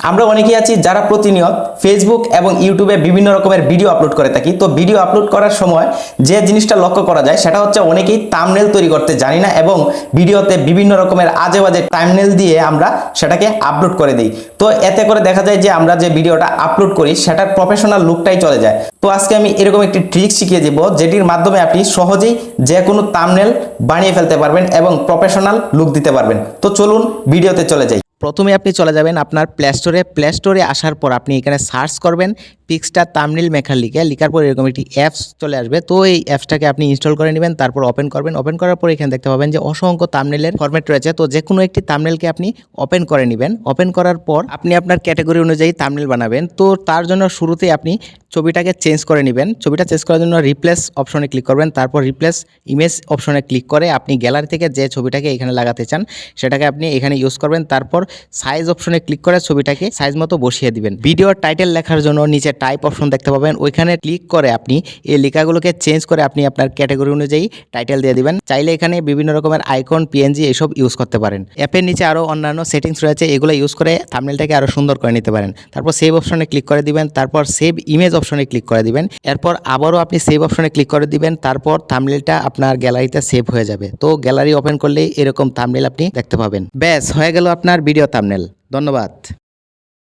আমরা অনেকেই আছি যারা প্রতিনিয়ত ফেসবুক এবং ইউটিউবে বিভিন্ন রকমের ভিডিও আপলোড করে থাকি। তো ভিডিও আপলোড করার সময় যে জিনিসটা লক্ষ্য করা যায় সেটা হচ্ছে অনেকেই থাম্বনেল তৈরি করতে জানি না এবং ভিডিওতে বিভিন্ন রকমের আজে বাজে থাম্বনেল দিয়ে আমরা সেটাকে আপলোড করে দিই। তো এতে করে দেখা যায় যে আমরা যে ভিডিওটা আপলোড করি সেটার প্রফেশনাল লুকটাই চলে যায়। তো আজকে আমি এরকম একটি ট্রিক শিখিয়ে দেব যেটির মাধ্যমে আপনি সহজেই যে কোনো থাম্বনেল বানিয়ে ফেলতে পারবেন এবং প্রফেশনাল লুক দিতে পারবেন। তো চলুন ভিডিওতে চলে যাই। প্রথমে আপনি চলে যাবেন আপনার প্লে স্টোরে আসার পর আপনি এখানে সার্চ করবেন পিক্সটার থাম্বনেল মেকার লিখার পর এরকম একটি অ্যাপস চলে আসবে। তো এই অ্যাপসটাকে আপনি ইনস্টল করে নেবেন, তারপর ওপেন করবেন। ওপেন করার পর এখানে দেখতে পাবেন যে অসংখ্য থাম্বনেলের ফরম্যাট রয়েছে। তো যে কোনো একটি থাম্বনেলকে আপনি ওপেন করে নেবেন। ওপেন করার পর আপনি আপনার ক্যাটাগরি অনুযায়ী থাম্বনেল বানাবেন। তো তার জন্য শুরুতেই আপনি ছবিটাকে চেঞ্জ করে নেবেন। ছবিটা চেঞ্জ করার জন্য রিপ্লেস অপশনে ক্লিক করবেন, তারপর রিপ্লেস ইমেজ অপশনে ক্লিক করে আপনি গ্যালারি থেকে যে ছবিটাকে এখানে লাগাতে চান সেটাকে আপনি এখানে ইউজ করবেন। তারপর সাইজ অপশনে ক্লিক করে ছবিটাকে সাইজ মতো বসিয়ে দিবেন। ভিডিওর টাইটেল লেখার জন্য নিচে টাইপ অপশন দেখতে পাবেন, ওইখানে ক্লিক করে আপনি এই লেখাগুলোকে চেঞ্জ করে আপনি আপনার ক্যাটাগরি অনুযায়ী টাইটেল দিয়ে দিবেন। চাইলে এখানে বিভিন্ন রকমের আইকন, পিএনজি এসব ইউজ করতে পারেন। অ্যাপের নিচে আরও অন্যান্য সেটিংস রয়েছে, এগুলো ইউজ করে থাম্বনেলটাকে আরও সুন্দর করে নিতে পারেন। তারপর সেভ অপশনে ক্লিক করে দিবেন, তারপর সেভ ইমেজ অপশনে ক্লিক করে দিবেন। এরপর আবারও আপনি সেভ অপশনে ক্লিক করে দিবেন, তারপর থাম্বনেলটা আপনার গ্যালারিতে সেভ হয়ে যাবে। তো গ্যালারি ওপেন করলেই এরকম থাম্বনেল আপনি দেখতে পাবেন। ব্যাস হয়ে গেল আপনার ভিডিও থাম্বনেল। ধন্যবাদ।